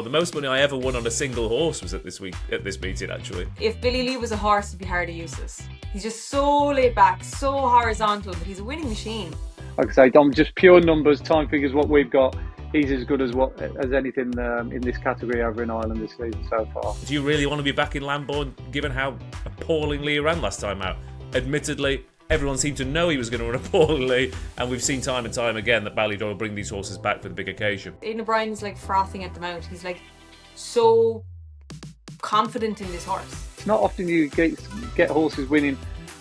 The most money I ever won on a single horse was at this meeting, actually. If Billy Lee was a horse, it'd be hard to use this. He's just so laid back, so horizontal, but he's a winning machine. Like I say, Dom, just pure numbers, time figures, what we've got. He's as good as anything in this category over in Ireland this season so far. Do you really want to be back in Lambourn, given how appallingly he ran last time out? Admittedly, everyone seemed to know he was going to run appallingly, and we've seen time and time again that Ballydor will bring these horses back for the big occasion. Aidan O'Brien's like frothing at the mouth. He's like so confident in this horse. It's not often you get horses winning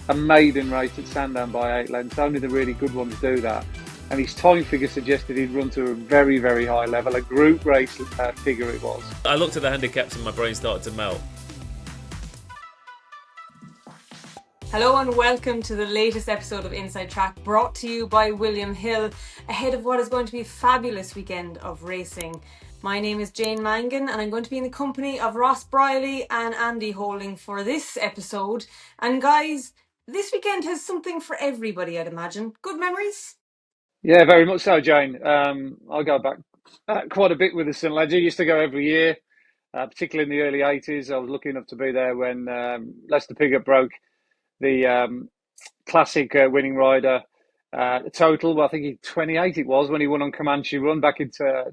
a maiden race at Sandown by 8 lengths. Only the really good ones do that. And his time figure suggested he'd run to a very, very high level. A group race figure it was. I looked at the handicaps and my brain started to melt. Hello and welcome to the latest episode of Inside Track, brought to you by William Hill, ahead of what is going to be a fabulous weekend of racing. My name is Jane Mangan and I'm going to be in the company of Ross Brierley and Andy Holding for this episode. And guys, this weekend has something for everybody, I'd imagine. Good memories? Yeah, very much so, Jane. I go back quite a bit with the St. Leger. Used to go every year, particularly in the early 80s. I was lucky enough to be there when Lester Piggott broke the classic winning rider total. Well, I think 28 it was when he won on Comanche Run back into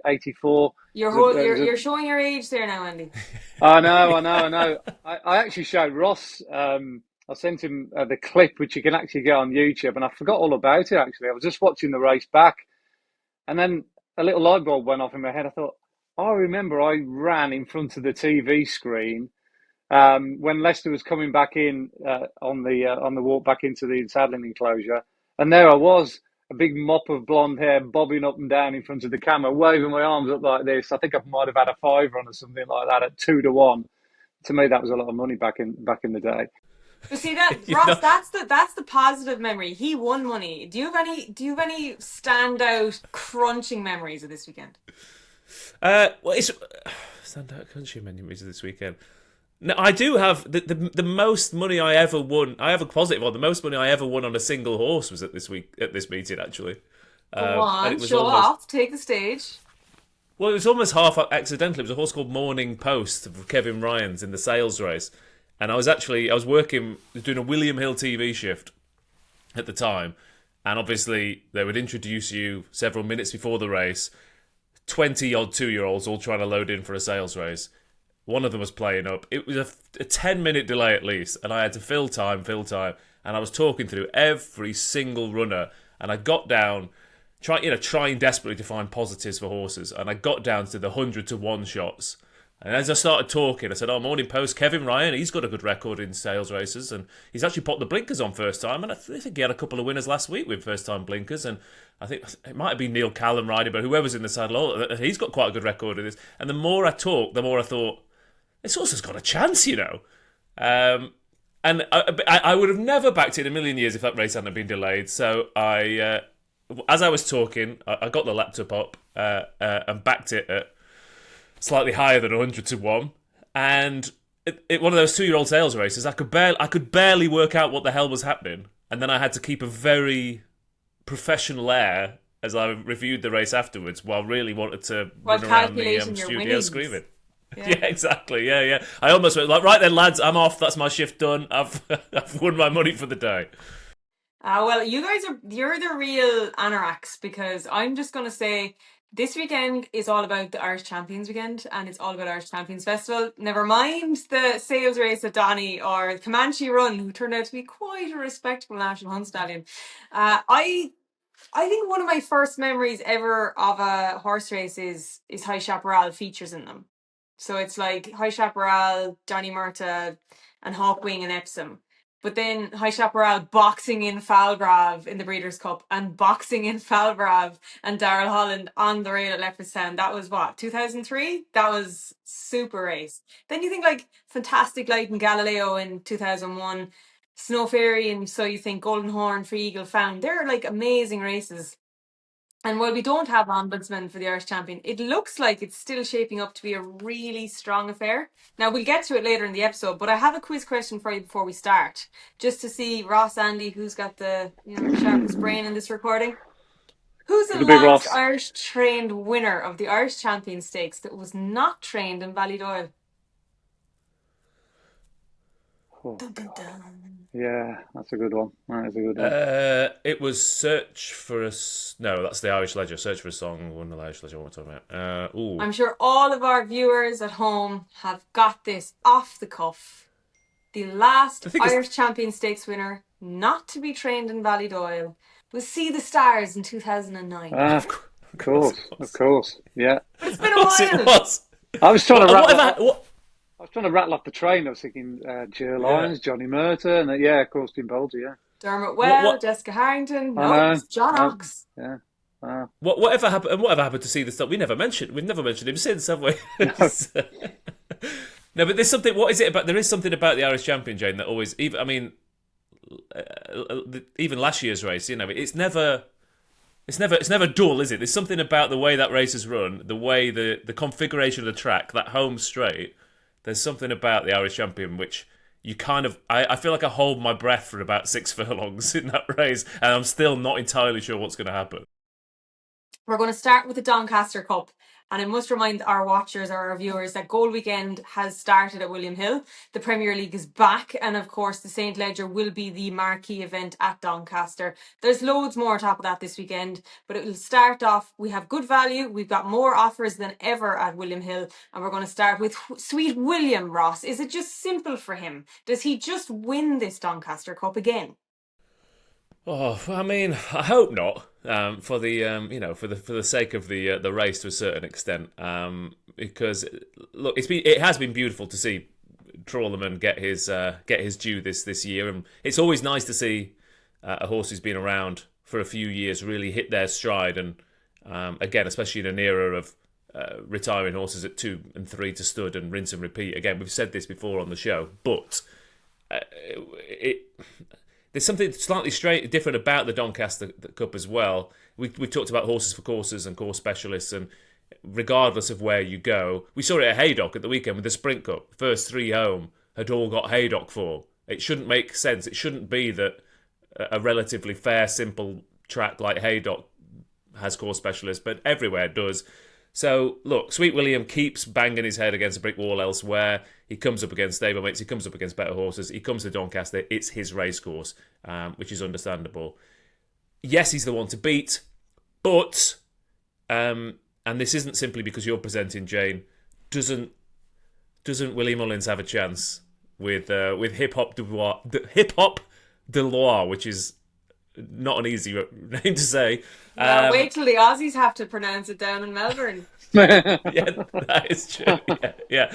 84. You're showing your age there now, Andy. I know. I actually showed Ross. I sent him the clip, which you can actually get on YouTube, and I forgot all about it, actually. I was just watching the race back, and then a little light bulb went off in my head. I thought, I remember I ran in front of the TV screen when Leicester was coming back in on the walk back into the saddling enclosure, and there I was, a big mop of blonde hair bobbing up and down in front of the camera, waving my arms up like this. I think I might have had a fiver on or something like that at 2-1. To me, that was a lot of money back in the day. But see that, Ross, that's the positive memory. He won money. Do you have any standout crunching memories of this weekend? It's standout crunching memories of this weekend. No, I do have the most money I ever won. I have a positive one. The most money I ever won on a single horse was at this meeting, actually. Go on, show off, take the stage. Well, it was almost half accidental. It was a horse called Morning Post of Kevin Ryan's in the sales race. And I was doing a William Hill TV shift at the time. And obviously, they would introduce you several minutes before the race. 20-odd 2-year-olds all trying to load in for a sales race. One of them was playing up. It was a 10-minute delay at least. And I had to fill time. And I was talking through every single runner. And I got down, trying desperately to find positives for horses. And I got down to the 100-1 shots. And as I started talking, I said, Morning Post, Kevin Ryan, he's got a good record in sales races, and he's actually popped the blinkers on first time, and I think he had a couple of winners last week with first-time blinkers, and I think it might have been Neil Callum riding, but whoever's in the saddle, he's got quite a good record in this. And the more I talked, the more I thought, this horse has got a chance, And I would have never backed it in a million years if that race hadn't been delayed, so as I was talking, I got the laptop up and backed it at slightly higher than 100-1, and one of those 2-year-old sales races, I could barely work out what the hell was happening, and then I had to keep a very professional air as I reviewed the race afterwards, while really wanted to run around the studio screaming. Yeah. Yeah, exactly. Yeah. I almost went like, right then, lads, I'm off. That's my shift done. I've won my money for the day. Well, you're the real anoraks, because I'm just going to say, this weekend is all about the Irish Champions weekend, and it's all about Irish Champions Festival. Never mind the sales race at Donny or Comanche Run, who turned out to be quite a respectable national hunt stallion. I think one of my first memories ever of a horse race is High Chaparral features in them. So it's like High Chaparral, Johnny Murta, and Hawkwing and Epsom. But then High Chaparral boxing in Falbrav in the Breeders' Cup, and boxing in Falbrav and Daryl Holland on the rail at Leopardstown. That was 2003? That was super race. Then you think like Fantastic Light and Galileo in 2001, Snow Fairy, and so you think Golden Horn, Free Eagle Found. They're like amazing races. And while we don't have ombudsman for the Irish Champion, it looks like it's still shaping up to be a really strong affair. Now, we'll get to it later in the episode, but I have a quiz question for you before we start, just to see, Ross, Andy, who's got the sharpest brain in this recording. Who's the It'll be last Ross. Irish trained winner of the Irish Champion Stakes that was not trained in Ballydoyle? Oh, Dun, dun, God. dun. Yeah, that's a good one. That is a good one. It was Search for a... No, that's the Irish Ledger. Search for a Song, one of the Irish Ledger, what am I talking about? I'm sure all of our viewers at home have got this off the cuff. The last The thing is, Irish Champion Stakes winner not to be trained in Ballydoyle was See the Stars in 2009. Ah, of of course. Yeah. But it's been Of a course it while. was. I was trying to What? I was trying to rattle off the train. I was thinking Ger Lyons, Johnny Murta, and yeah, of course, Tim Bolger, yeah. Dermot What? Well, Jessica Harrington. I No, it know. was John Ox. Yeah. Wow. Whatever happened? And whatever happened to See the Star? We've never mentioned him since, have we? No, but there's something. What is it about? There is something about the Irish Champion, Jane, that always. Even I mean, even last year's race, it's never dull, is it? There's something about the way that race is run, the way the configuration of the track, that home straight. There's something about the Irish Champion which you kind of... I feel like I hold my breath for about 6 furlongs in that race, and I'm still not entirely sure what's going to happen. We're going to start with the Doncaster Cup. And I must remind our watchers or our viewers that Goal Weekend has started at William Hill. The Premier League is back. And of course, the St. Leger will be the marquee event at Doncaster. There's loads more on top of that this weekend. But it will start off, we have good value. We've got more offers than ever at William Hill. And we're going to start with Sweet William, Ross. Is it just simple for him? Does he just win this Doncaster Cup again? Oh, I mean, I hope not. For the for the sake of the race to a certain extent. Because look, it has been beautiful to see Trawlerman get his due this year, and it's always nice to see a horse who's been around for a few years really hit their stride. And again, especially in an era of retiring horses at 2 and 3 to stud and rinse and repeat. Again, we've said this before on the show, but there's something slightly different about the Doncaster Cup as well. We've talked about horses for courses and course specialists, and regardless of where you go, we saw it at Haydock at the weekend with the Sprint Cup. First 3 home had all got Haydock form. It shouldn't make sense. It shouldn't be that a relatively fair, simple track like Haydock has course specialists, but everywhere it does. So, look, Sweet William keeps banging his head against a brick wall elsewhere. He comes up against stablemates. He comes up against better horses. He comes to Doncaster. It's his racecourse, which is understandable. Yes, he's the one to beat, but, and this isn't simply because you're presenting, Jane, doesn't Willie Mullins have a chance with Hip Hop de Loire, which is not an easy name to say. Wait till the Aussies have to pronounce it down in Melbourne. Yeah, that is true. Yeah.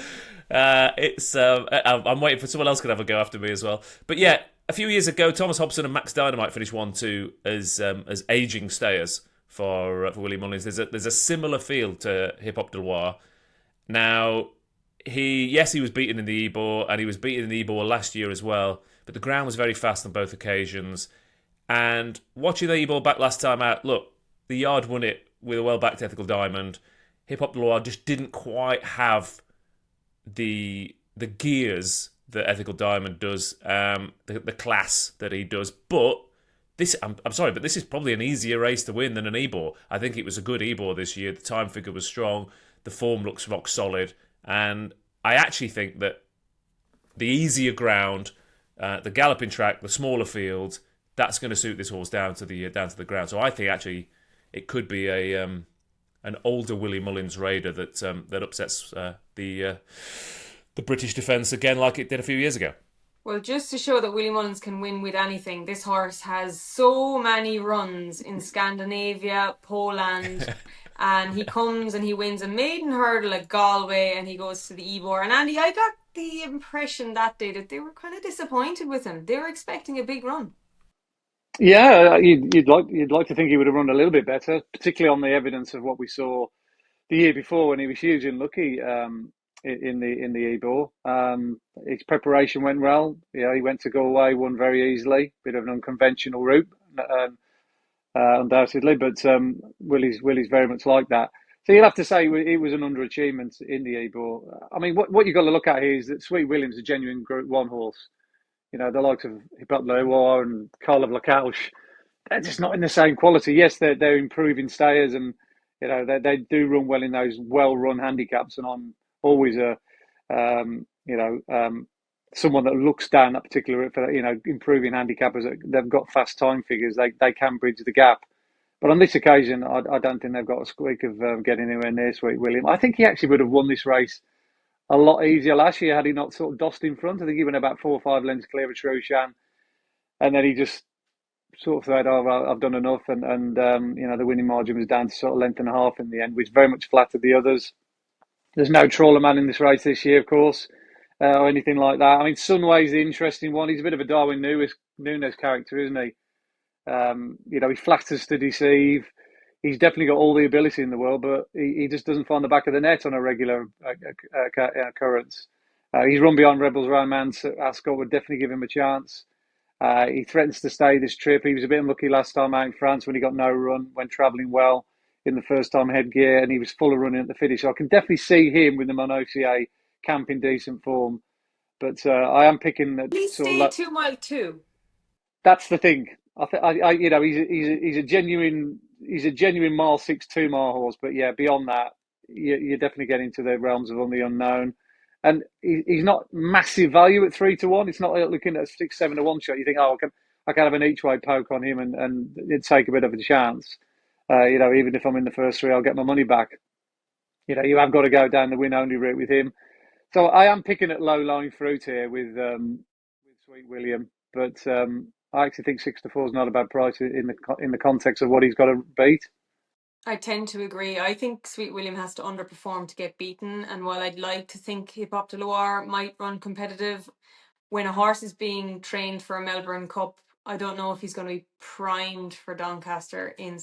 I'm waiting for someone else could have a go after me as well. But yeah, a few years ago, Thomas Hobson and Max Dynamite finished 1-2 as aging stayers for Willie Mullins. There's a similar feel to Hip Hop de Loire. Now, he was beaten in the Ebor, and he was beaten in the Ebor last year as well. But the ground was very fast on both occasions. And watching the Ebor back last time out, look, the yard won it with a well-backed Ethical Diamond. Hip Hop de Loire just didn't quite have the gears that Ethical Diamond does, the class that he does. But I'm sorry, but this is probably an easier race to win than an Ebor. I think it was a good Ebor this year. The time figure was strong. The form looks rock solid. And I actually think that the easier ground, the galloping track, the smaller field, that's going to suit this horse down to the ground. So I think actually it could be an older Willie Mullins Raider that upsets the British defence again, like it did a few years ago. Well, just to show that Willie Mullins can win with anything, this horse has so many runs in Scandinavia, Poland, and he comes and he wins a maiden hurdle at Galway, and he goes to the Ebor. And Andy, I got the impression that day that they were kind of disappointed with him. They were expecting a big run. Yeah, you'd like to think he would have run a little bit better, particularly on the evidence of what we saw the year before when he was huge and lucky in the Ebor. His preparation went well. He went to Galway, won very easily. Bit of an unconventional route, undoubtedly, but Willie's very much like that. So you'll have to say it was an underachievement in the Ebor. I mean, what you've got to look at here is that Sweet William's a genuine Group 1 horse. The likes of Hip Hop de Loire and Carl of Lacouche, they're just not in the same quality. Yes, they're improving stayers, and they do run well in those well-run handicaps. And I'm always someone that looks down that particular for improving handicappers. They've got fast time figures. They can bridge the gap. But on this occasion, I don't think they've got a squeak of getting anywhere near Sweet William. I think he actually would have won this race a lot easier last year had he not sort of dossed in front. I think he went about 4 or 5 lengths clear of Trushan, and then he just sort of thought, "Oh, I've done enough," and the winning margin was down to sort of length and a half in the end, which very much flattered the others. There's no trawler man in this race this year, of course, or anything like that. I mean, Sunway's the interesting one. He's a bit of a Darwin Núñez character, isn't he? He flatters to deceive. He's definitely got all the ability in the world, but he just doesn't find the back of the net on a regular occurrence. He's run beyond Rebels around man. So Ascot would definitely give him a chance. He threatens to stay this trip. He was a bit unlucky last time out in France when he got no run when travelling well in the first time headgear, and he was full of running at the finish. So I can definitely see him with them on OCA camp in decent form. But I am picking that. Please stay 2 mile 2. That's the thing. He's a genuine 1.6 2 mile horse. But yeah, beyond that, you're definitely getting to the realms of the unknown. And he's not massive value at 3-1. It's not looking at a 6-7 to 1 shot. You think, I can have an each way poke on him and it'd take a bit of a chance. Even if I'm in the first 3, I'll get my money back. You have got to go down the win only route with him. So I am picking at low lying fruit here with Sweet William, but I actually think 6-4 is not a bad price in the context of what he's got to beat. I tend to agree. I think Sweet William has to underperform to get beaten. And while I'd like to think Hip Hop de Loire might run competitive, when a horse is being trained for a Melbourne Cup, I don't know if he's going to be primed for Doncaster in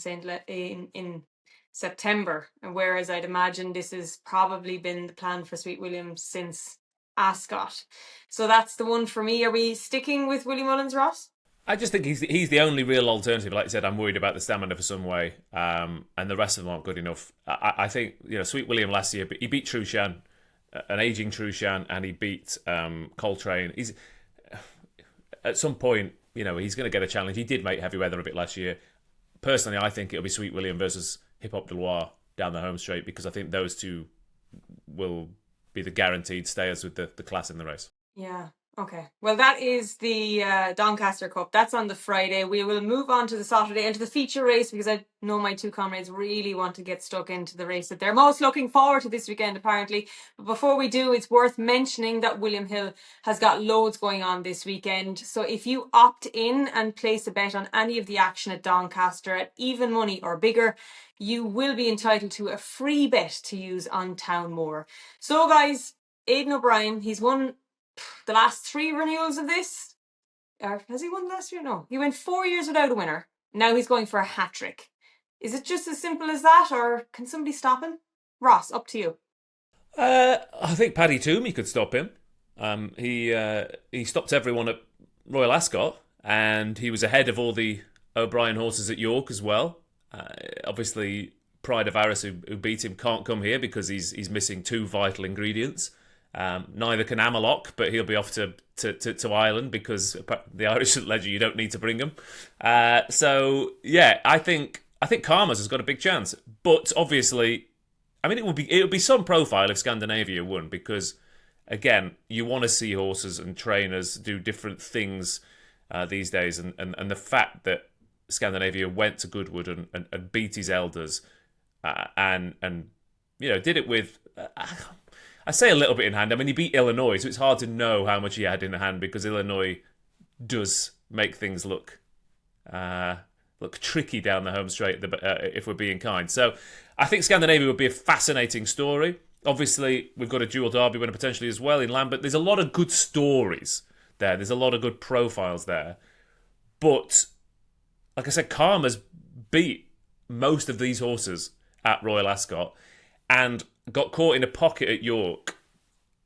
September. And whereas I'd imagine this has probably been the plan for Sweet William since Ascot. So that's the one for me. Are we sticking with Willie Mullins, Ross? I just think he's the only real alternative. Like I said, I'm worried about the stamina for Sunway, and the rest of them aren't good enough. I think Sweet William last year, he beat Trushan, an aging Trushan, and he beat Coltrane. He's at some point, he's going to get a challenge. He did make heavy weather a bit last year. Personally, I think it'll be Sweet William versus Hip Hop de Loire down the home straight, because I think those two will be the guaranteed stayers with the class in the race. Yeah. Okay. Well, that is the Doncaster Cup. That's on the Friday. We will move on to the Saturday and to the feature race, because I know my two comrades really want to get stuck into the race that they're most looking forward to this weekend, apparently. But before we do, it's worth mentioning that William Hill has got loads going on this weekend. So if you opt in and place a bet on any of the action at Doncaster at even money or bigger, you will be entitled to a free bet to use on Town Moor. So guys, Aidan O'Brien, he's won the last 3 renewals of this. Has he won last year? No. He went 4 years without a winner. Now he's going for a hat-trick. Is it just as simple as that, or can somebody stop him? Ross, up to you. I think Paddy Toomey could stop him. He stopped everyone at Royal Ascot, and he was ahead of all the O'Brien horses at York as well. Obviously, Pride of Arras, who beat him, can't come here because he's missing 2 vital ingredients. Neither can Amalok, but he'll be off to Ireland because the Irish at Leger, you don't need to bring him. So yeah, I think Karma's has got a big chance. But obviously, I mean, it would be some profile if Scandinavia won, because again, you want to see horses and trainers do different things these days, and the fact that Scandinavia went to Goodwood and beat his elders, and did it with. I say a little bit in hand. I mean, he beat Illinois, so it's hard to know how much he had in hand, because Illinois does make things look tricky down the home straight, if we're being kind. So I think Scandinavia would be a fascinating story. Obviously, we've got a dual derby winner potentially as well in Lambert. There's a lot of good stories there. There's a lot of good profiles there. But, like I said, Karma's beat most of these horses at Royal Ascot and got caught in a pocket at York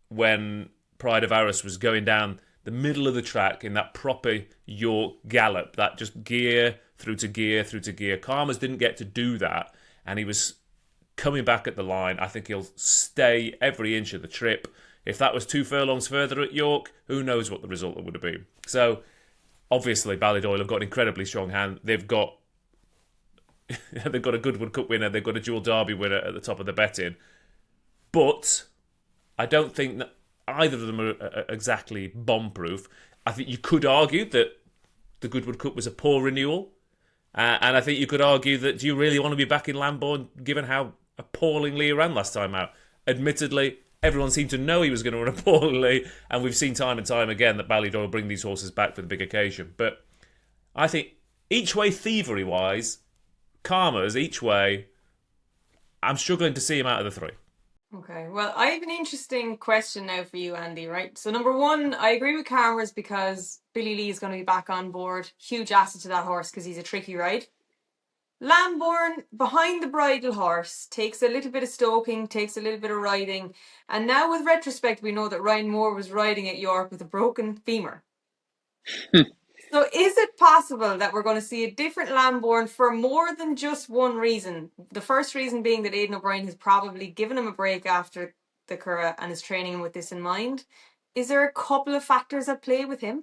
when Pride of Arras was going down the middle of the track in that proper York gallop, that just gear through to gear through to gear. Karma's didn't get to do that, and he was coming back at the line. I think he'll stay every inch of the trip. If that was 2 furlongs further at York, who knows what the result would have been. So obviously Ballydoyle have got an incredibly strong hand. They've got a Goodwood Cup winner. They've got a dual Derby winner at the top of the betting. But I don't think that either of them are exactly bomb-proof. I think you could argue that the Goodwood Cup was a poor renewal. And I think you could argue that, do you really want to be back in Lambourne given how appallingly he ran last time out? Admittedly, everyone seemed to know he was going to run appallingly, and we've seen time and time again that Ballydoyle bring these horses back for the big occasion. But I think each way thievery-wise, Karma's each way, I'm struggling to see him out of the three. Okay, well, I have an interesting question now for you, Andy, right? So number one, I agree with Karma's because Billy Lee is going to be back on board. Huge asset to that horse because he's a tricky ride. Lambourne, behind the bridle horse, takes a little bit of stoking, takes a little bit of riding. And now with retrospect, we know that Ryan Moore was riding at York with a broken femur. So is it possible that we're going to see a different Lambourne for more than just one reason? The first reason being that Aidan O'Brien has probably given him a break after the Curragh and is training him with this in mind. Is there a couple of factors at play with him?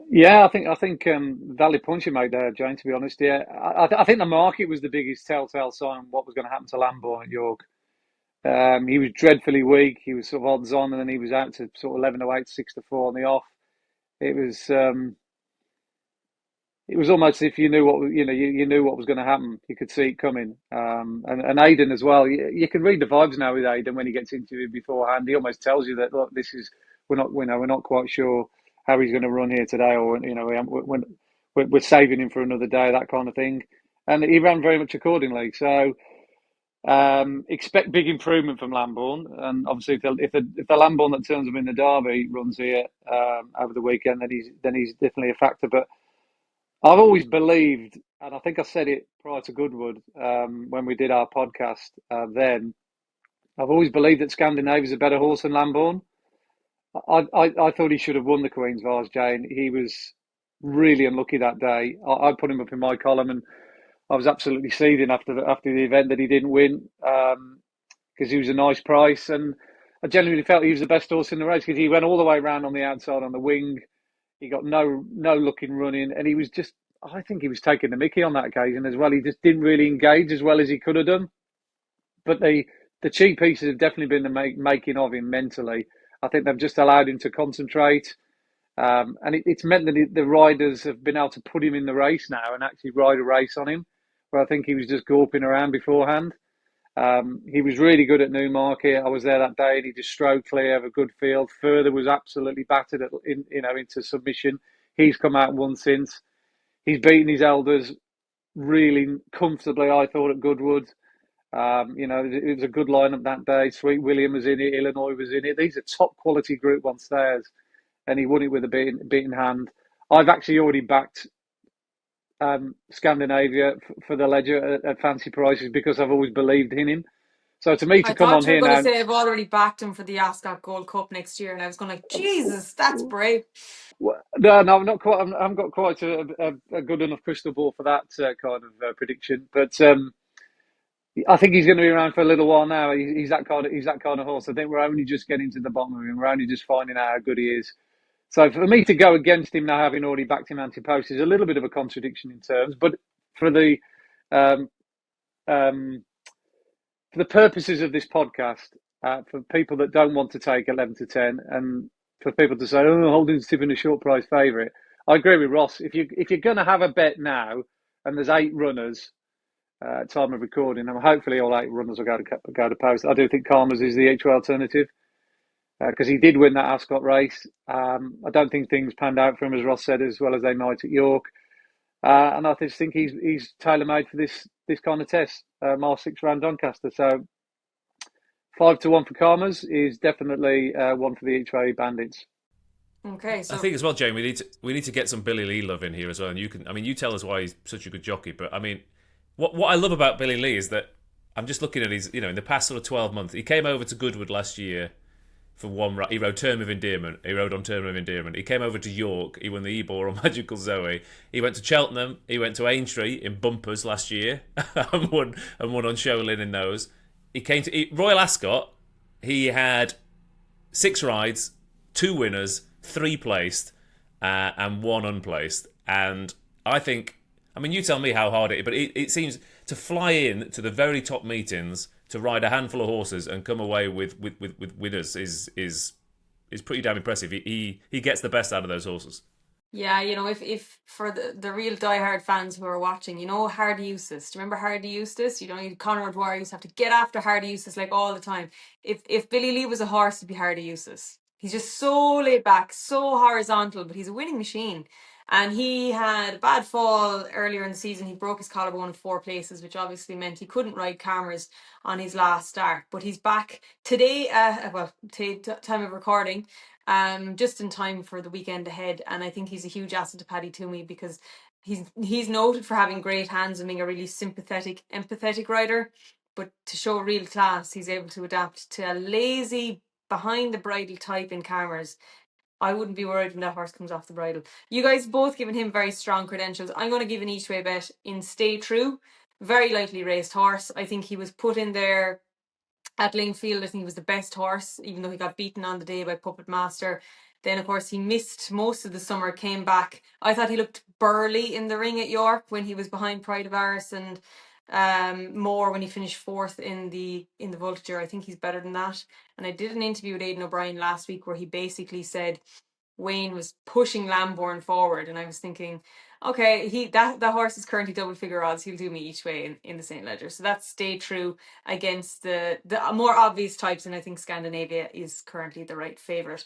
Yeah, I think valid point you made there, Jane. To be honest, yeah, I think the market was the biggest telltale sign of what was going to happen to Lambourne at York. He was dreadfully weak. He was sort of odds on, and then he was out to sort of 11-8, 6-4 on the off. It was almost as if you knew you knew what was going to happen. You could see it coming. And Aidan as well. You can read the vibes now with Aidan when he gets interviewed beforehand. He almost tells you that, look, we're not quite sure how he's going to run here today, or we're saving him for another day, that kind of thing. And he ran very much accordingly. So expect big improvement from Lambourne. And obviously, if the Lambourne that turns him in the Derby runs here over the weekend, then he's definitely a factor. But I've always believed, and I think I said it prior to Goodwood when we did our podcast then, I've always believed that Scandinavia's a better horse than Lambourne. I thought he should have won the Queen's Vase, Jane. He was really unlucky that day. I put him up in my column, and I was absolutely seething after the event that he didn't win because he was a nice price, and I genuinely felt he was the best horse in the race because he went all the way around on the outside on the wing. He got no luck in running, and he was just, I think he was taking the mickey on that occasion as well. He just didn't really engage as well as he could have done. But the cheap pieces have definitely been the making of him mentally. I think they've just allowed him to concentrate. And it's meant that the riders have been able to put him in the race now and actually ride a race on him, where I think he was just gawping around beforehand. He was really good at Newmarket. I was there that day, and he just strode clear of a good field. Further was absolutely battered into submission. He's come out and won since. He's beaten his elders really comfortably, I thought, at Goodwood. It was a good lineup that day. Sweet William was in it. Illinois was in it. These are top quality Group 1 stairs, and he won it with a beaten hand. I've actually already backed Scandinavia for the Ledger at fancy prices because I've always believed in him. So to me, to come on here now, I thought you were going to say I've already backed him for the Ascot Gold Cup next year, and I was going like, Jesus, that's brave. No, not quite. I haven't got quite a good enough crystal ball for that kind of prediction. But I think he's going to be around for a little while now. He's that kind of horse. I think we're only just getting to the bottom of him. We're only just finding out how good he is. So for me to go against him now, having already backed him anti-post, is a little bit of a contradiction in terms. But for the purposes of this podcast, for people that don't want to take 11 to 10, and for people to say, "Oh, Holden's tipping a short price favourite," I agree with Ross. If you're going to have a bet now, and there's 8 runners at time of recording, and hopefully all 8 runners will go to post. I do think Karma's is the each-way alternative. Because he did win that Ascot race. I don't think things panned out for him, as Ross said, as well as they might at York. And I just think he's tailor-made for this kind of test, mile 6 round Doncaster. So 5-1 for Karma's is definitely one for the each-way bandits. Okay, so I think as well, Jane, we need to get some Billy Lee love in here as well. And you tell us why he's such a good jockey. But I mean, what I love about Billy Lee is that I'm just looking at his, in the past sort of 12 months, he came over to Goodwood last year. For one, he rode Term of Endearment. He rode on Term of Endearment. He came over to York. He won the Ebor on Magical Zoe. He went to Cheltenham. He went to Aintree in bumpers last year and won on Shoalin in those. He came to Royal Ascot. He had 6 rides, 2 winners, 3 placed, and 1 unplaced. And I think, I mean, you tell me how hard it is, but it seems to fly in to the very top meetings to ride a handful of horses and come away with winners is pretty damn impressive. He gets the best out of those horses. Yeah, if for the real diehard fans who are watching, Hardy Eustace. Do you remember Hardy Eustace? Conor O'Dwyer used to have to get after Hardy Eustace like all the time. If Billy Lee was a horse, it'd be Hardy Eustace. He's just so laid back, so horizontal, but he's a winning machine. And he had a bad fall earlier in the season. He broke his collarbone in 4 places, which obviously meant he couldn't ride Cameras on his last start. But he's back today, time of recording, just in time for the weekend ahead. And I think he's a huge asset to Paddy Toomey because he's noted for having great hands and being a really sympathetic, empathetic rider. But to show real class, he's able to adapt to a lazy, behind the bridle type in Cameras. I wouldn't be worried when that horse comes off the bridle. You guys both given him very strong credentials. I'm going to give an each way bet in Stay True. Very lightly raced horse. I think he was put in there at Lingfield. I think he was the best horse, even though he got beaten on the day by Puppet Master. Then, of course, he missed most of the summer, came back. I thought he looked burly in the ring at York when he was behind Pride of Aris, and more when he finished fourth in the Vulture. I think he's better than that. And I did an interview with Aidan O'Brien last week where he basically said Wayne was pushing Lambourne forward, and I was thinking, okay, that horse is currently double figure odds. He'll do me each way in the St. Leger. So that's Stay True against the more obvious types, and I think Scandinavia is currently the right favourite.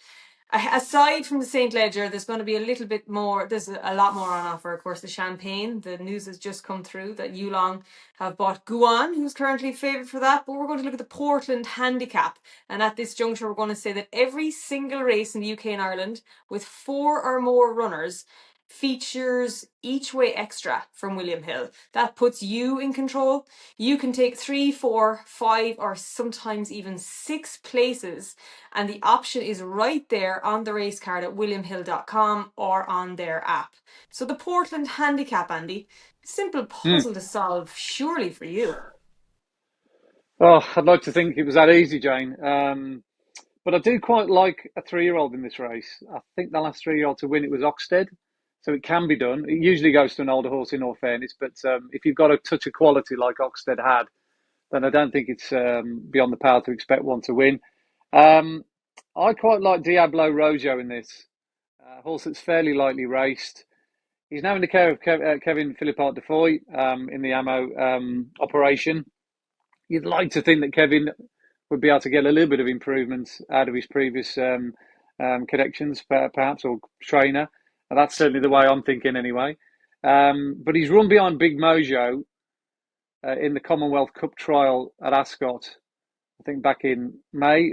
Aside from the St. Leger, there's going to be a little bit more. There's a lot more on offer. Of course, the Champagne. The news has just come through that Yulong have bought Guan, who's currently favoured for that. But we're going to look at the Portland Handicap. And at this juncture, we're going to say that every single race in the UK and Ireland with 4 or more runners features each way extra from William Hill. That puts you in control. You can take 3, 4, 5, or sometimes even 6 places, and the option is right there on the race card at williamhill.com or on their app. So the Portland Handicap, Andy, simple puzzle to solve, surely, for you. Oh, I'd like to think it was that easy, Jane. But I do quite like a 3-year-old in this race. I think the last 3-year-old to win it was Oxted. So it can be done. It usually goes to an older horse, in all fairness. But if you've got a touch of quality like Oxted had, then I don't think it's beyond the pale to expect one to win. I quite like Diablo Rojo in this. Horse that's fairly lightly raced. He's now in the care of Kevin Philippart de Foy in the ammo operation. You'd like to think that Kevin would be able to get a little bit of improvement out of his previous connections, perhaps, or trainer. And that's certainly the way I'm thinking anyway. But he's run behind Big Mojo in the Commonwealth Cup trial at Ascot, I think back in May.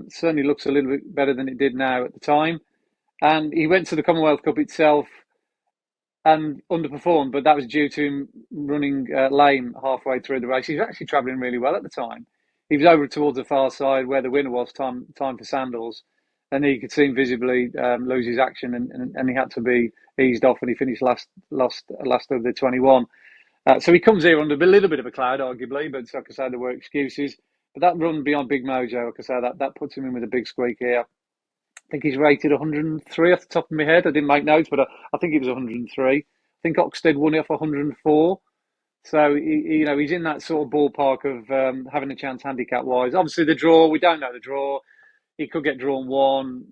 Certainly looks a little bit better than it did now at the time. And he went to the Commonwealth Cup itself and underperformed, but that was due to him running lame halfway through the race. He was actually travelling really well at the time. He was over towards the far side where the winner was, time for sandals. And he could see him visibly lose his action, and he had to be eased off, and he finished last of the 21. So he comes here under a little bit of a cloud, arguably, but like I say, there were excuses. But that run beyond Big Mojo, like I say, that puts him in with a big squeak here. I think he's rated 103 off the top of my head. I didn't make notes, but I think it was 103. I think Oxted won it off 104. So he's in that sort of ballpark of having a chance handicap-wise. Obviously, the draw, we don't know the draw. He could get drawn 1,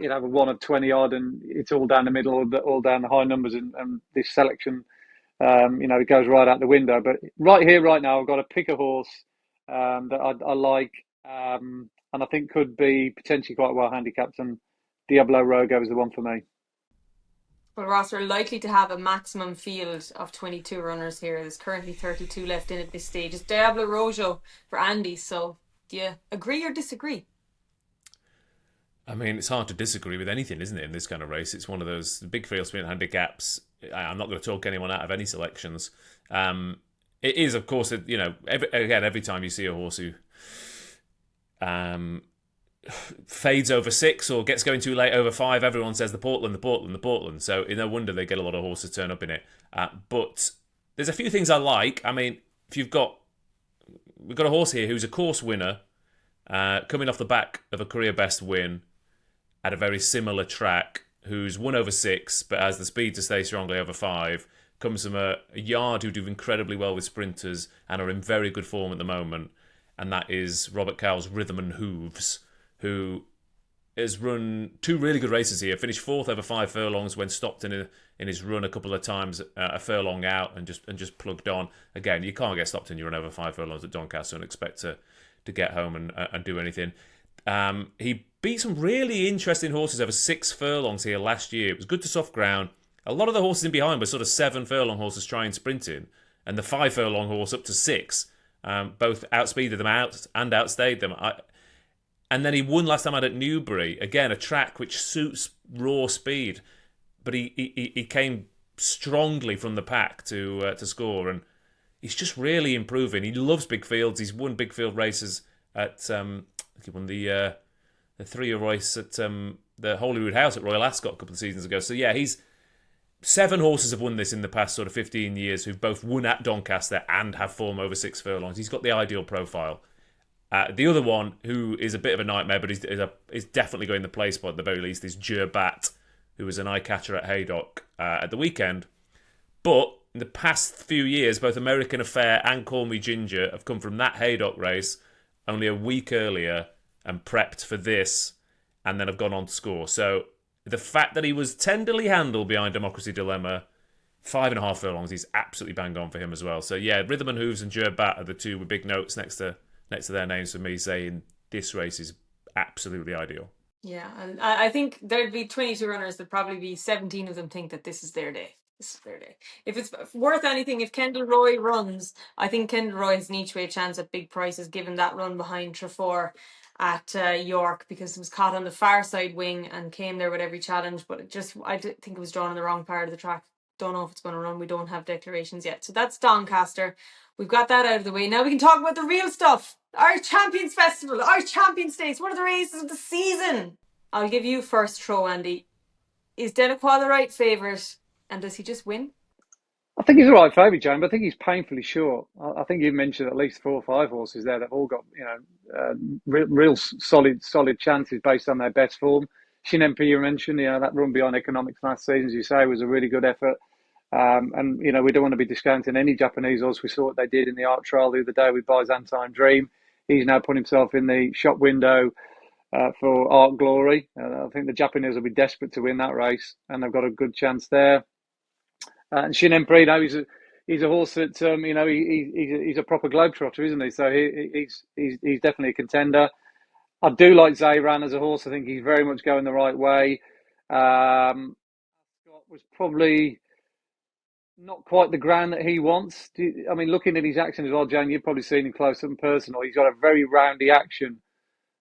have a 1 of 20 odd, and it's all down the middle, all down the high numbers, and this selection, it goes right out the window. But right here, right now, I've got to pick a horse that I like, and I think could be potentially quite well handicapped, and Diablo Rogo is the one for me. Well, Ross, we're likely to have a maximum field of 22 runners here. There's currently 32 left in at this stage. It's Diablo Rojo for Andy, so do you agree or disagree? I mean, it's hard to disagree with anything, isn't it, in this kind of race? It's one of those big field sprint handicaps. I'm not going to talk anyone out of any selections. It is, of course, every time you see a horse who fades over 6 or gets going too late over 5, everyone says the Portland. So no wonder they get a lot of horses turn up in it. But there's a few things I like. I mean, we've got a horse here who's a course winner, coming off the back of a career best win at a very similar track, who's won over 6, but has the speed to stay strongly over 5. Comes from a yard who do incredibly well with sprinters and are in very good form at the moment. And that is Robert Cowell's Rhythm and Hooves, who has run 2 really good races here. Finished 4th over 5 furlongs when stopped in his run a couple of times, a furlong out, and just plugged on. Again, you can't get stopped in your run over 5 furlongs at Doncaster and expect to get home and do anything. He beat some really interesting horses over 6 furlongs here last year. It was good to soft ground. A lot of the horses in behind were sort of 7 furlong horses trying sprinting, and the 5 furlong horse up to 6 both outspeeded them out and outstayed them. And then he won last time out at Newbury, again a track which suits raw speed, but he came strongly from the pack to score, and he's just really improving. He loves big fields. He's won big field races at he won the 3-year race at the Holyrood House at Royal Ascot a couple of seasons ago. So yeah, 7 horses have won this in the past sort of 15 years who've both won at Doncaster and have form over 6 furlongs. He's got the ideal profile. The other one, who is a bit of a nightmare, but is definitely going the play spot at the very least, is Jurbat, who was an eye-catcher at Haydock at the weekend. But in the past few years, both American Affair and Call Me Ginger have come from that Haydock race only a week earlier and prepped for this, and then have gone on to score. So the fact that he was tenderly handled behind Democracy Dilemma, 5.5 furlongs, he's absolutely bang on for him as well. So yeah, Rhythm and Hooves and Jurbat are the 2 with big notes next to their names for me, saying this race is absolutely ideal. Yeah, and I think there'd be 22 runners, there'd probably be 17 of them think that this is their day. This is their day. If it's worth anything, if Kendall Roy runs, I think Kendall Roy has an each way chance at big prices, given that run behind Trefor at York, because it was caught on the far side wing and came there with every challenge, but I think it was drawn on the wrong part of the track. Don't know if it's going to run. We don't have declarations yet. So that's Doncaster. We've got that out of the way. Now we can talk about the real stuff. Irish Champions Festival, Irish Champions Stakes. What are the races of the season? I'll give you first throw, Andy. Is Delacroix the right favourite, and does he just win? I think he's the right favourite, Jane, but I think he's painfully short. I think you mentioned at least 4 or 5 horses there that have all got real solid chances based on their best form. Shin MP, you mentioned, that run beyond economics last season, as you say, was a really good effort. And we don't want to be discounting any Japanese horse. We saw what they did in the art trial the other day with Byzantine Dream. He's now put himself in the shop window for Art Glory. I think the Japanese will be desperate to win that race, and they've got a good chance there. And Shin Empre, he's a horse that he's a proper globetrotter, isn't he? So he's definitely a contender. I do like Zayran as a horse. I think he's very much going the right way. Scott was probably not quite the ground that he wants. Looking at his action as well, Jane, you've probably seen him close up and personal. He's got a very roundy action.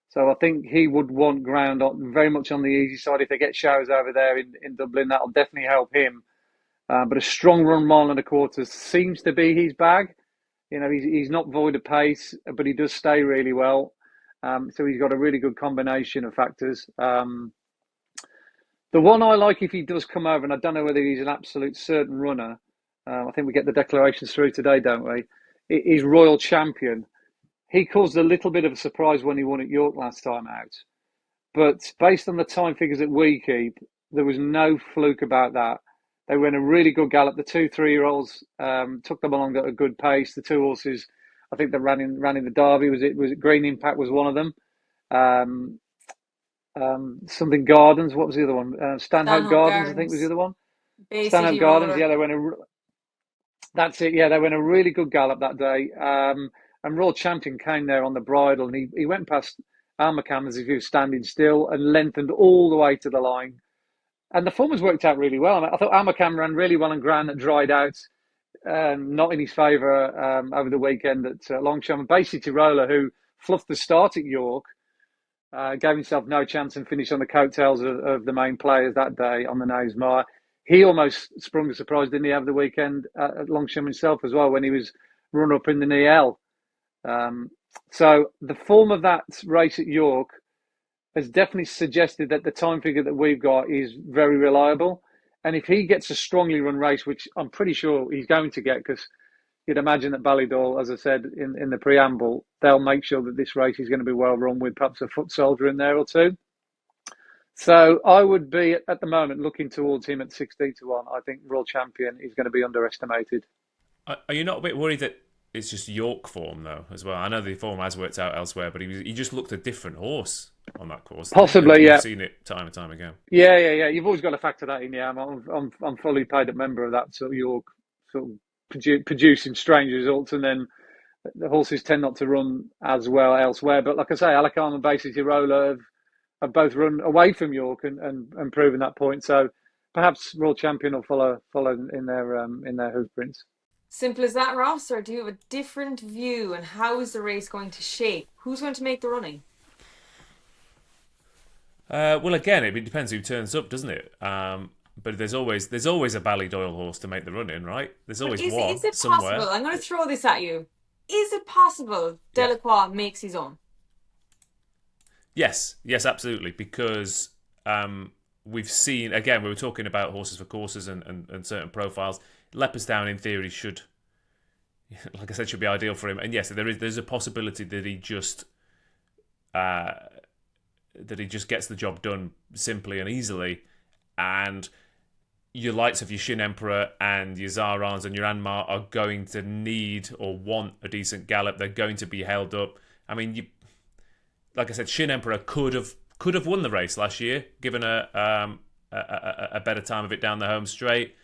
So I think he would want ground very much on the easy side. If they get showers over there in Dublin, that'll definitely help him. But a strong run, 1.25 miles seems to be his bag. He's not void of pace, but he does stay really well. So he's got a really good combination of factors. The one I like, if he does come over, and I don't know whether he's an absolute certain runner, I think we get the declarations through today, don't we? Is Royal Champion. He caused a little bit of a surprise when he won at York last time out. But based on the time figures that we keep, there was no fluke about that. They were in a really good gallop. The 2 3-year-olds took them along at a good pace. The 2 horses, I think, that ran in the Derby, was it Green Impact was one of them. Something Gardens. What was the other one? Stanhope Gardens, I think, was the other one. Stanhope Gardens. Yeah, they went. That's it. Yeah, they went a really good gallop that day. And Royal Champion came there on the bridle, and he went past Almacam as if he was standing still and lengthened all the way to the line. And the form has worked out really well. I thought Almacam ran really well on ground that dried out, not in his favour over the weekend at Longchamp. And basically, Tirola, who fluffed the start at York, gave himself no chance and finished on the coattails of the main players that day on the nose mile. He almost sprung a surprise, didn't he, over the weekend at Longchamp himself as well when he was run up in the Niel. So the form of that race at York has definitely suggested that the time figure that we've got is very reliable. And if he gets a strongly run race, which I'm pretty sure he's going to get, because you'd imagine that Ballydall, as I said in the preamble, they'll make sure that this race is going to be well run with perhaps a foot soldier in there or two. So I would be at the moment looking towards him at 16-1. I think World Champion is going to be underestimated. Are you not a bit worried that it's just York form though as well? I know the form has worked out elsewhere, but he just looked a different horse on that course. Possibly, You've yeah. seen it time and time again. Yeah. You've always got to factor that in. Yeah, I'm fully paid a member of that sort of York sort of producing strange results, and then the horses tend not to run as well elsewhere. But like I say, Alacam and Basic Tirola have both run away from York and proven that point. So perhaps World Champion will follow in their hoofprints. Simple as that, Ross, or do you have a different view? And how is the race going to shape? Who's going to make the running? Well, again, it depends who turns up, doesn't it? But there's always a Ballydoyle horse to make the run in, right? There's always one Is it somewhere. possible? I'm going to throw this at you. Is it possible Delacroix makes his own? Yes, absolutely. Because we've seen, again, we were talking about horses for courses and certain profiles. Leopardstown, in theory, should, like I said, should be ideal for him. And yes, there's a possibility that he just gets the job done simply and easily. And your likes of your Shin Emperor and your Zarans and your Anmar are going to need or want a decent gallop. They're going to be held up. I mean, like I said, Shin Emperor could have won the race last year, given a better time of it down the home straight.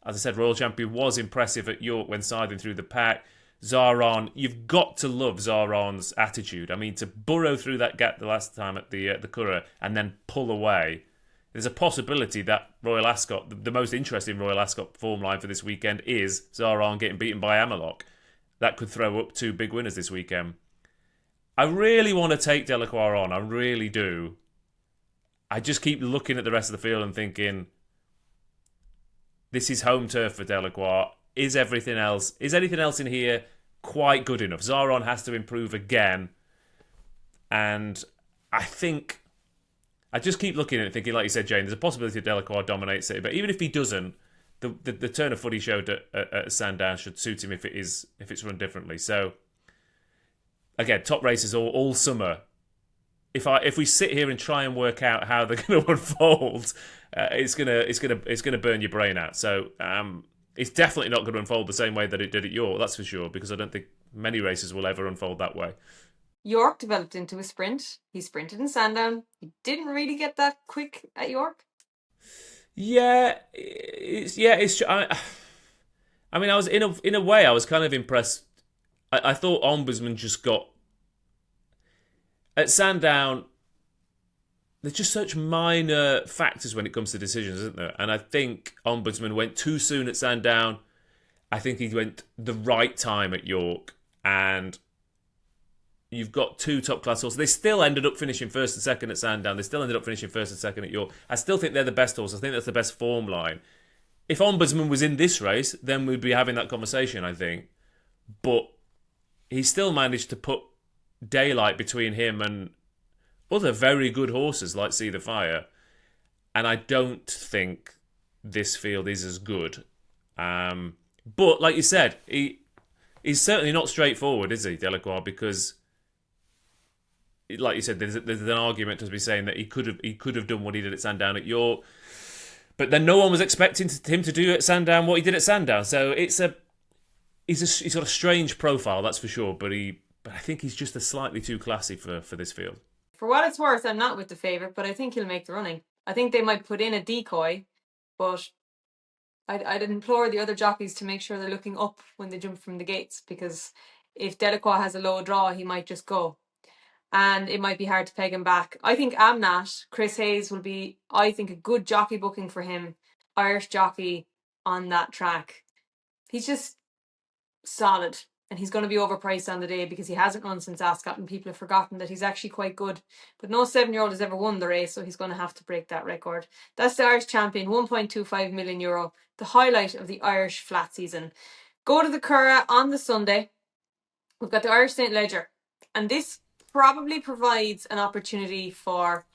As I said, Royal Champion was impressive at York when siding through the pack. Zaran, you've got to love Zaran's attitude. I mean, to burrow through that gap the last time at the Curragh and then pull away. There's a possibility that Royal Ascot, the most interesting Royal Ascot form line for this weekend, is Zaran getting beaten by Amalok. That could throw up two big winners this weekend. I really want to take Delacroix on. I really do. I just keep looking at the rest of the field and thinking, this is home turf for Delacroix. Is anything else in here quite good enough? Zaran has to improve again. And I just keep looking at it thinking, like you said, Jane, there's a possibility that Delacroix dominates it. But even if he doesn't, the turn of foot he showed at Sandown should suit him if it's run differently. So, again, top races all summer. If we sit here and try and work out how they're going to unfold, it's gonna burn your brain out. So it's definitely not going to unfold the same way that it did at York. That's for sure, because I don't think many races will ever unfold that way. York developed into a sprint. He sprinted in Sandown. He didn't really get that quick at York. Yeah, it's. I mean, I was in a way, I was kind of impressed. I thought Ombudsman just got at Sandown. There's just such minor factors when it comes to decisions, isn't there? And I think Ombudsman went too soon at Sandown. I think he went the right time at York, and you've got two top-class horses. They still ended up finishing first and second at Sandown. They still ended up finishing first and second at York. I still think they're the best horses. I think that's the best form line. If Ombudsman was in this race, then we'd be having that conversation, I think. But he still managed to put daylight between him and other very good horses like See the Fire. And I don't think this field is as good. But, like you said, he's certainly not straightforward, is he, Delacroix? Because, like you said, there's an argument to be saying that he could have done what he did at Sandown at York, but then no one was expecting him to do at Sandown what he did at Sandown. So he's got a strange profile, that's for sure. But I think he's just a slightly too classy for this field. For what it's worth, I'm not with the favourite, but I think he'll make the running. I think they might put in a decoy, but I'd implore the other jockeys to make sure they're looking up when they jump from the gates, because if Delacroix has a low draw, he might just go. And it might be hard to peg him back. I think Amnat, Chris Hayes, will be, I think, a good jockey booking for him. Irish jockey on that track. He's just solid. And he's going to be overpriced on the day because he hasn't run since Ascot and people have forgotten that he's actually quite good. But no 7-year-old has ever won the race, so he's going to have to break that record. That's the Irish champion, €1.25 million, the highlight of the Irish flat season. Go to the Curragh on the Sunday. We've got the Irish St. Leger. And this probably provides an opportunity for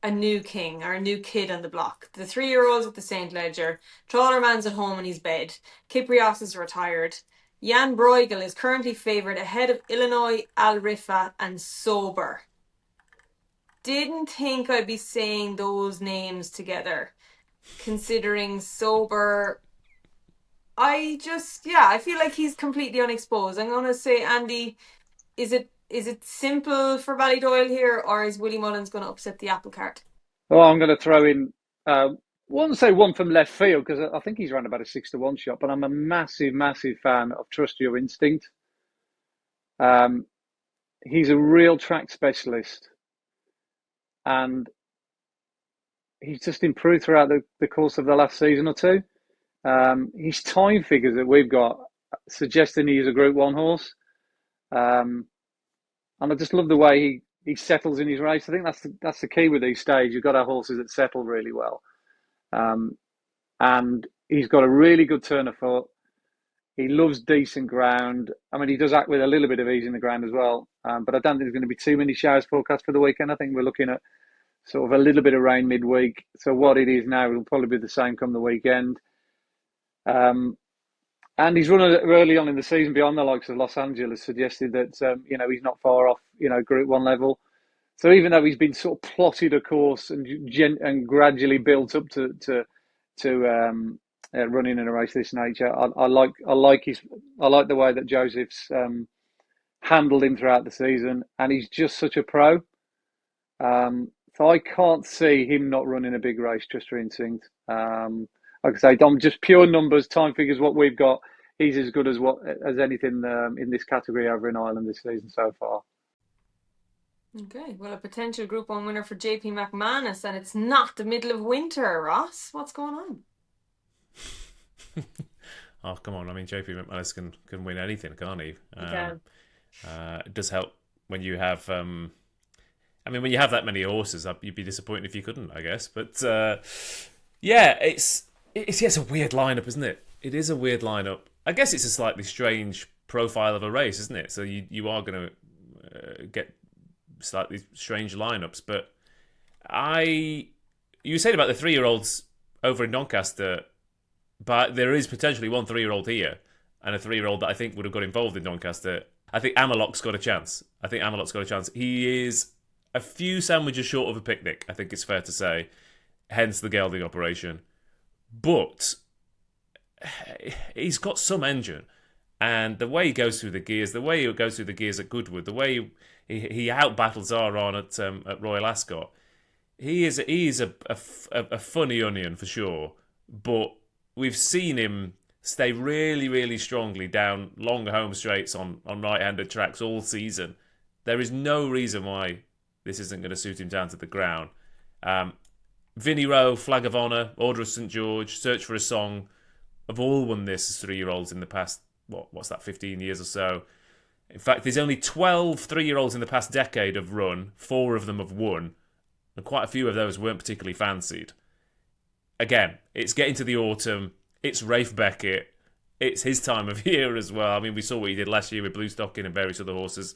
a new king or a new kid on the block. The 3-year-olds at the St. Leger. Trawlerman's at home in his bed. Kiprios is retired. Jan Bruegel is currently favoured ahead of Illinois, Al Rifa and Sober. didn't think I'd be saying those names together, considering Sober. I feel like he's completely unexposed. I'm gonna say, Andy, is it simple for Ballydoyle here, or is Willie Mullins going to upset the apple cart? Well, I'm going to throw in, won't say one from left field because I think he's around about a 6-1 shot, but I'm a massive, massive fan of Trust Your Instinct. He's a real track specialist, and he's just improved throughout the course of the last season or two. His time figures that we've got suggesting he's a Group 1 horse. And I just love the way he settles in his race. I think that's the key with these stages. You've got to have horses that settle really well. And he's got a really good turn of foot. He loves decent ground. I mean, he does act with a little bit of ease in the ground as well. But I don't think there's going to be too many showers forecast for the weekend. I think we're looking at sort of a little bit of rain midweek. So what it is now will probably be the same come the weekend. And he's run early on in the season beyond the likes of Los Angeles, suggested that he's not far off Group 1 level. So even though he's been sort of plotted a course and gradually built up to running in a race of this nature, I like the way that Joseph's handled him throughout the season, and he's just such a pro. So I can't see him not running a big race, Trust Your Instinct. Like I say, Dom, just pure numbers, time figures, what we've got. He's as good as anything in this category over in Ireland this season so far. Okay, well, a potential Group 1 winner for JP McManus, and it's not the middle of winter, Ross. What's going on? Oh, come on. I mean, JP McManus can win anything, can't he? It does help when you have... when you have that many horses, you'd be disappointed if you couldn't, I guess. But, it's a weird lineup, isn't it? It is a weird lineup. I guess it's a slightly strange profile of a race, isn't it? So you are going to get slightly strange lineups. But you were saying about the 3-year-olds over in Doncaster, but there is potentially one 3-year-old here and a 3-year-old that I think would have got involved in Doncaster. I think Amalok's got a chance. He is a few sandwiches short of a picnic, I think it's fair to say. Hence the gelding operation. But he's got some engine. And the way he goes through the gears, the way he goes through the gears at Goodwood, the way he out-battles Aron at Royal Ascot, he is a funny onion for sure. But we've seen him stay really, really strongly down long home straights on right-handed tracks all season. There is no reason why this isn't going to suit him down to the ground. Vinnie Rowe, Flag of Honour, Order of St George, Search for a Song have all won this as 3-year-olds in the past, what's that, 15 years or so. In fact, there's only 12 3-year-olds in the past decade have run. 4 of them have won. And quite a few of those weren't particularly fancied. Again, it's getting to the autumn. It's Rafe Beckett. It's his time of year as well. I mean, we saw what he did last year with Blue Stocking and various other horses.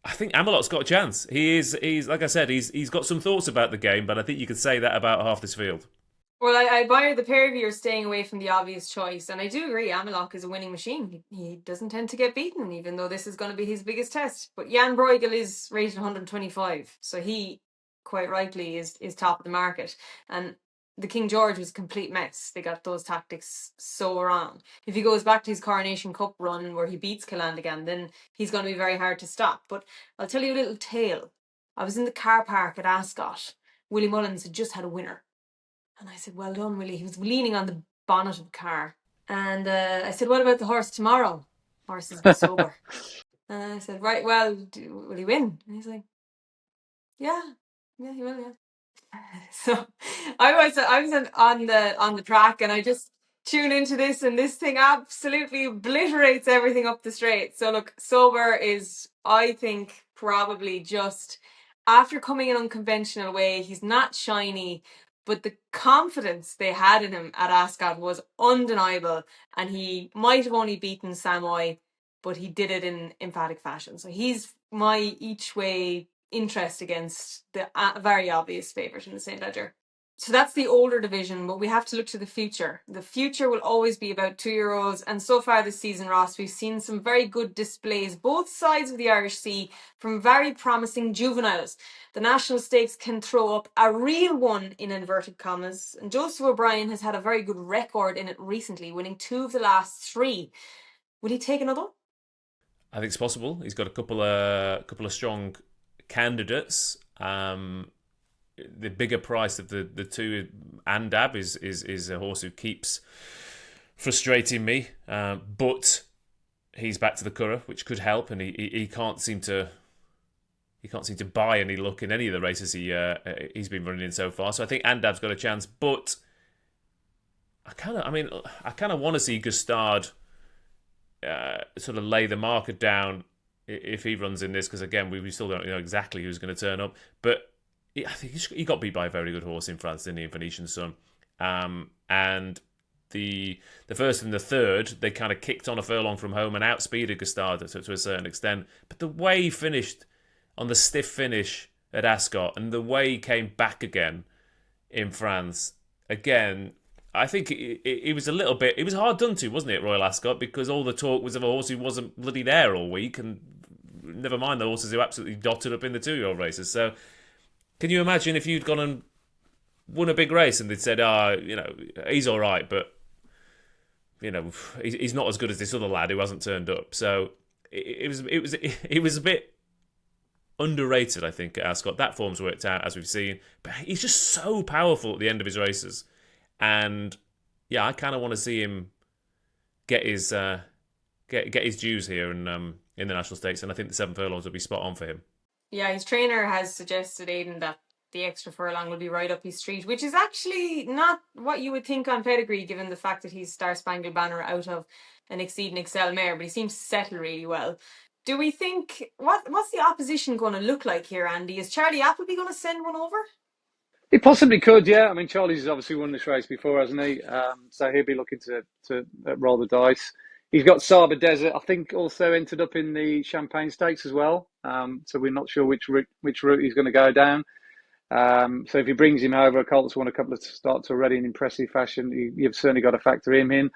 I think Amalok's got a chance. He's like I said, he's got some thoughts about the game, but I think you could say that about half this field. Well, I admire the pair of you are staying away from the obvious choice, and I do agree Amalok is a winning machine. He doesn't tend to get beaten, even though this is going to be his biggest test. But Jan Bruegel is rated 125, so he, quite rightly, is top of the market. And the King George was a complete mess. They got those tactics so wrong. If he goes back to his Coronation Cup run where he beats Killandigan, then he's going to be very hard to stop. But I'll tell you a little tale. I was in the car park at Ascot. Willie Mullins had just had a winner. And I said, well done, Willie. He was leaning on the bonnet of the car. And I said, what about the horse tomorrow? Horse is sober. And I said, right, well, will he win? And he's like, yeah, he will, yeah. So I was on the track, and I just tune into this, and this thing absolutely obliterates everything up the straight. So look, Sober is, I think, probably just after coming in unconventional way. He's not shiny, but the confidence they had in him at Ascot was undeniable, and he might have only beaten Samoy, but he did it in emphatic fashion. So he's my each way interest against the very obvious favourite in the St. Leger. So that's the older division, but we have to look to the future. The future will always be about 2-year-olds. And so far this season, Ross, we've seen some very good displays, both sides of the Irish Sea, from very promising juveniles. The National Stakes can throw up a real one in inverted commas. And Joseph O'Brien has had a very good record in it recently, winning 2 of the last 3. Would he take another? I think it's possible. He's got a couple of strong candidates. The bigger price of the two, Handicap is a horse who keeps frustrating me, but he's back to the Curragh, which could help, and he can't seem to buy any luck in any of the races he's been running in so far. So I think Handicap's got a chance, but I kind of want to see Gustard sort of lay the marker down if he runs in this, because again we still don't know exactly who's going to turn up, but I think he got beat by a very good horse in France, didn't he, in Venetian Sun. And the first and the third, they kind of kicked on a furlong from home and outspeeded Gustard to a certain extent. But the way he finished on the stiff finish at Ascot and the way he came back again in France, again, I think it was a little bit... It was hard done to, wasn't it, Royal Ascot? Because all the talk was of a horse who wasn't bloody there all week, and never mind the horses who absolutely dotted up in the 2-year-old races. So... Can you imagine if you'd gone and won a big race and they'd said, he's all right, but, he's not as good as this other lad who hasn't turned up. So it was a bit underrated, I think, at Ascot. That form's worked out, as we've seen. But he's just so powerful at the end of his races. And, yeah, I kind of want to see him get his dues here in the National Stakes. And I think the 7 furlongs will be spot on for him. Yeah, his trainer has suggested, Aidan, that the extra furlong will be right up his street, which is actually not what you would think on pedigree, given the fact that he's Star Spangled Banner out of an Exceed and Excel mare, but he seems to settle really well. Do we think, what's the opposition going to look like here, Andy? Is Charlie Appleby going to send one over? He possibly could, yeah. I mean, Charlie's obviously won this race before, hasn't he? So he'll be looking to roll the dice. He's got Saba Desert, I think, also entered up in the Champagne Stakes as well. So we're not sure which route he's going to go down. So if he brings him over, Colt's won a couple of starts already in impressive fashion. You've certainly got to factor him in.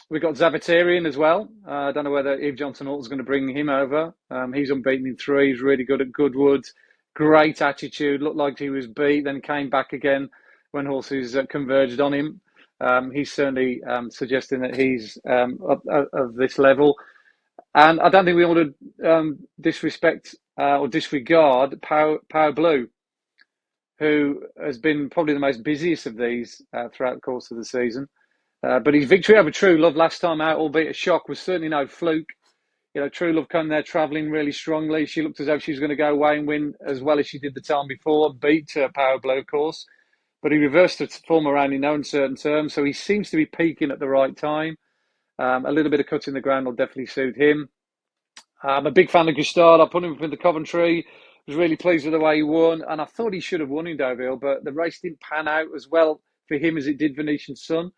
We've got Zavatarian as well. I don't know whether Eve Johnson-Alton's going to bring him over. He's unbeaten in 3. He's really good at Goodwood. Great attitude. Looked like he was beat, then came back again when horses converged on him. He's certainly suggesting that he's of this level. And I don't think we want to disrespect or disregard Power Blue, who has been probably the most busiest of these throughout the course of the season. But his victory over True Love last time out, albeit a shock, was certainly no fluke. True Love came there travelling really strongly. She looked as though she was going to go away and win as well as she did the time before, beat Power Blue, of course. But he reversed the form around in no uncertain terms, so he seems to be peaking at the right time. A little bit of cut in the ground will definitely suit him. I'm a big fan of Gustard. I put him in the Coventry. Was really pleased with the way he won, and I thought he should have won in Deauville, but the race didn't pan out as well for him as it did Venetian Sun.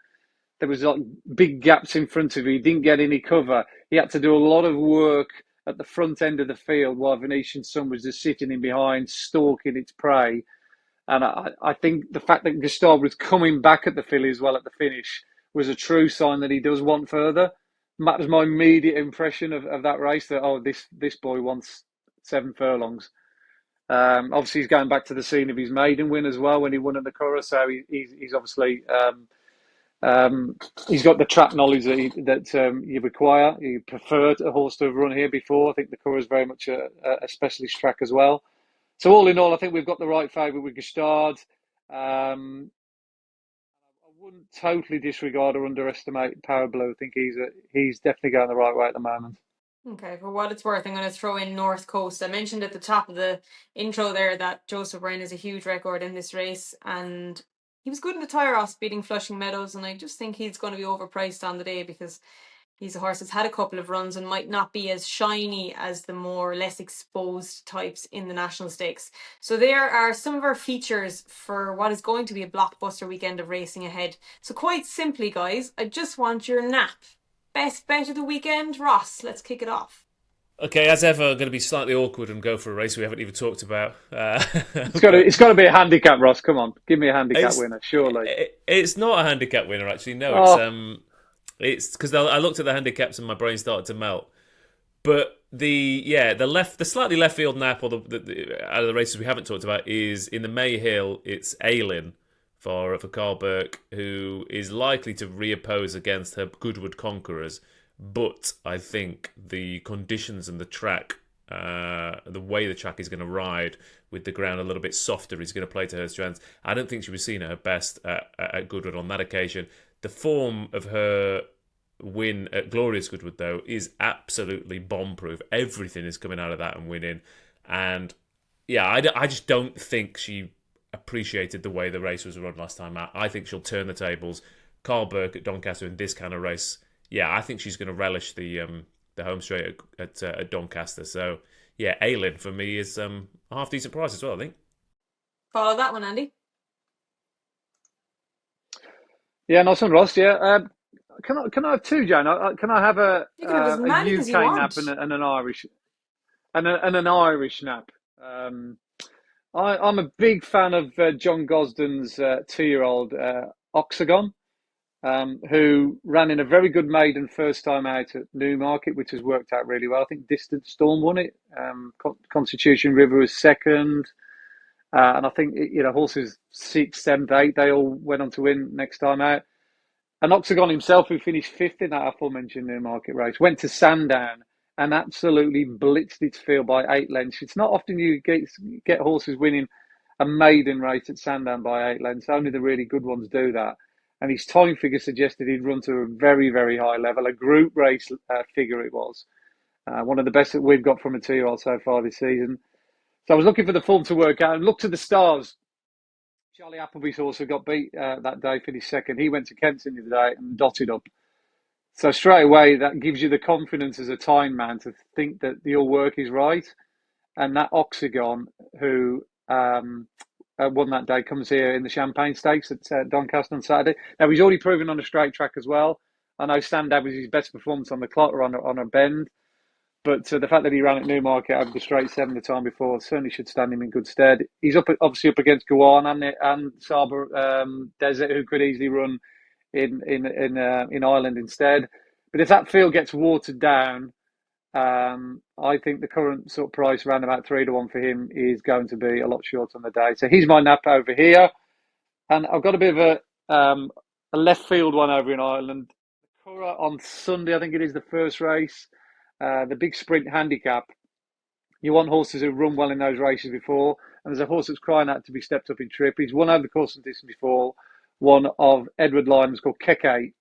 There was like big gaps in front of him. He didn't get any cover. He had to do a lot of work at the front end of the field while Venetian Sun was just sitting in behind, stalking its prey. And I think the fact that Gustave was coming back at the filly as well at the finish was a true sign that he does want further. That was my immediate impression of that race, that, this boy wants 7 furlongs. Obviously, he's going back to the scene of his maiden win as well when he won at the Curragh, so he's obviously... he's got the track knowledge that you require. You prefer a horse to have run here before. I think the Curragh is very much a specialist track as well. So all in all, I think we've got the right favourite with Gustard. I wouldn't totally disregard or underestimate Power Blue. I think he's definitely going the right way at the moment. Okay, for what it's worth, I'm going to throw in North Coast. I mentioned at the top of the intro there that Joseph O'Brien has a huge record in this race, and he was good in the Tyros beating Flushing Meadows, and I just think he's going to be overpriced on the day because he's a horse that's had a couple of runs and might not be as shiny as the more less exposed types in the National Stakes. So there are some of our features for what is going to be a blockbuster weekend of racing ahead. So quite simply, guys, I just want your nap. Best bet of the weekend, Ross, let's kick it off. Okay, as ever, I'm going to be slightly awkward and go for a race we haven't even talked about. It's got to be a handicap, Ross. Come on, give me a handicap It's winner, surely. it's not a handicap winner actually. No, Oh, it's because I looked at the handicaps and my brain started to melt. But the slightly left field nap, or out of the races we haven't talked about, is in the May Hill. It's Aylin for Carl Burke, who is likely to reoppose against her Goodwood Conquerors. But I think the conditions and the track, the way the track is going to ride with the ground a little bit softer, is going to play to her strengths. I don't think she was seen at her best at Goodwood on that occasion. The form of her win at Glorious Goodwood, though, is absolutely bomb-proof. Everything is coming out of that and winning. And yeah, I just don't think she appreciated the way the race was run last time out. I think she'll turn the tables. Carl Burke at Doncaster in this kind of race, yeah, I think she's going to relish the home straight at Doncaster. So yeah, Aylin for me is a half decent price as well, I think. Follow that one, Andy. yeah, nice one, Ross. Yeah, can I have two, Jane? Can I have You can have as a many as you UK nap want. and an Irish and an Irish nap? I'm a big fan of John Gosden's 2-year-old Oxagon, who ran in a very good maiden first time out at Newmarket, which has worked out really well. I think Distant Storm won it. Constitution River was second. And I think, horses 6, 7, 8, they all went on to win next time out. And Oxagon himself, who finished fifth in that aforementioned Newmarket race, went to Sandown and absolutely blitzed its field by 8 lengths. It's not often you get horses winning a maiden race at Sandown by 8 lengths. Only the really good ones do that. And his time figure suggested he'd run to a very, very high level. A group race figure it was. One of the best that we've got from a 2-year-old so far this season. So I was looking for the form to work out and looked to the stars. Charlie Appleby's horse who got beat that day, finished second. He went to Kempton the other day and dotted up. So straight away, that gives you the confidence as a time man to think that your work is right. And that Oxagon, who won that day, comes here in the Champagne Stakes at Doncaster on Saturday. Now, he's already proven on a straight track as well. I know Sandown was his best performance on the clock or on a bend. But the fact that he ran at Newmarket over the straight 7 the time before certainly should stand him in good stead. He's obviously up against Gawan and Sabre Desert, who could easily run in Ireland instead. But if that field gets watered down, I think the current sort of price around about 3-1 for him is going to be a lot short on the day. So he's my nap over here, and I've got a bit of a left field one over in Ireland. Curragh on Sunday, I think it is the first race. The big sprint handicap. You want horses who run well in those races before, and there's a horse that's crying out to be stepped up in trip. He's won over the course of distance before. One of Edward Lyman's called Keke.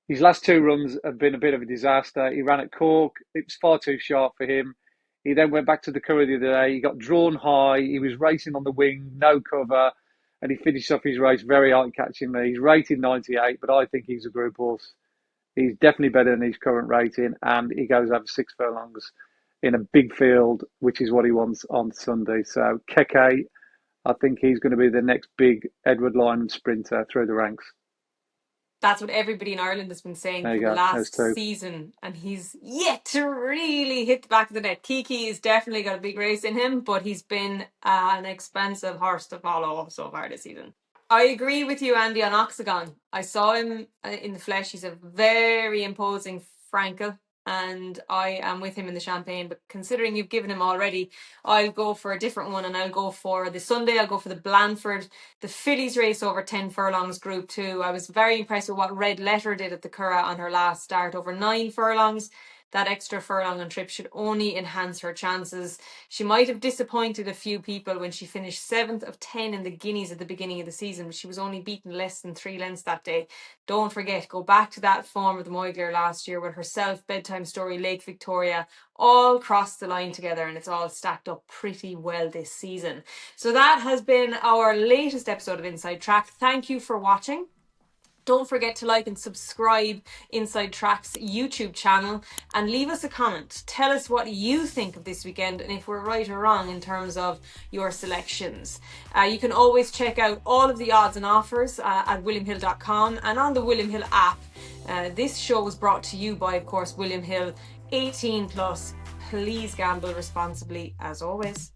His last 2 runs have been a bit of a disaster. He ran at Cork. It was far too sharp for him. He then went back to the Curragh the other day. He got drawn high. He was racing on the wing, no cover, and he finished off his race very eye-catchingly. He's rated 98, but I think he's a group horse. He's definitely better than his current rating, and he goes over 6 furlongs in a big field, which is what he wants on Sunday. So Keke, I think he's going to be the next big Edward Lyman sprinter through the ranks. That's what everybody in Ireland has been saying There for you the go. last There's 2. season, and he's yet to really hit the back of the net. Kiki has definitely got a big race in him, but he's been an expensive horse to follow so far this season. I agree with you, Andy, on Oxagon. I saw him in the flesh. He's a very imposing Frankel, and I am with him in the Champagne. But considering you've given him already, I'll go for a different one, and I'll go for the Sunday. I'll go for the Blandford, the fillies race over 10 furlongs, Group 2. I was very impressed with what Red Letter did at the Curragh on her last start over 9 furlongs. That extra furlong on trip should only enhance her chances. She might have disappointed a few people when she finished 7th of 10 in the Guineas at the beginning of the season, but she was only beaten less than 3 lengths that day. Don't forget, go back to that form of the Moigler last year with herself, Bedtime Story, Lake Victoria, all crossed the line together, and it's all stacked up pretty well this season. So that has been our latest episode of Inside Track. Thank you for watching. Don't forget to like and subscribe Inside Track's YouTube channel and leave us a comment. Tell us what you think of this weekend and if we're right or wrong in terms of your selections. You can always check out all of the odds and offers at williamhill.com and on the William Hill app. This show was brought to you by, of course, William Hill. 18 plus, please gamble responsibly as always.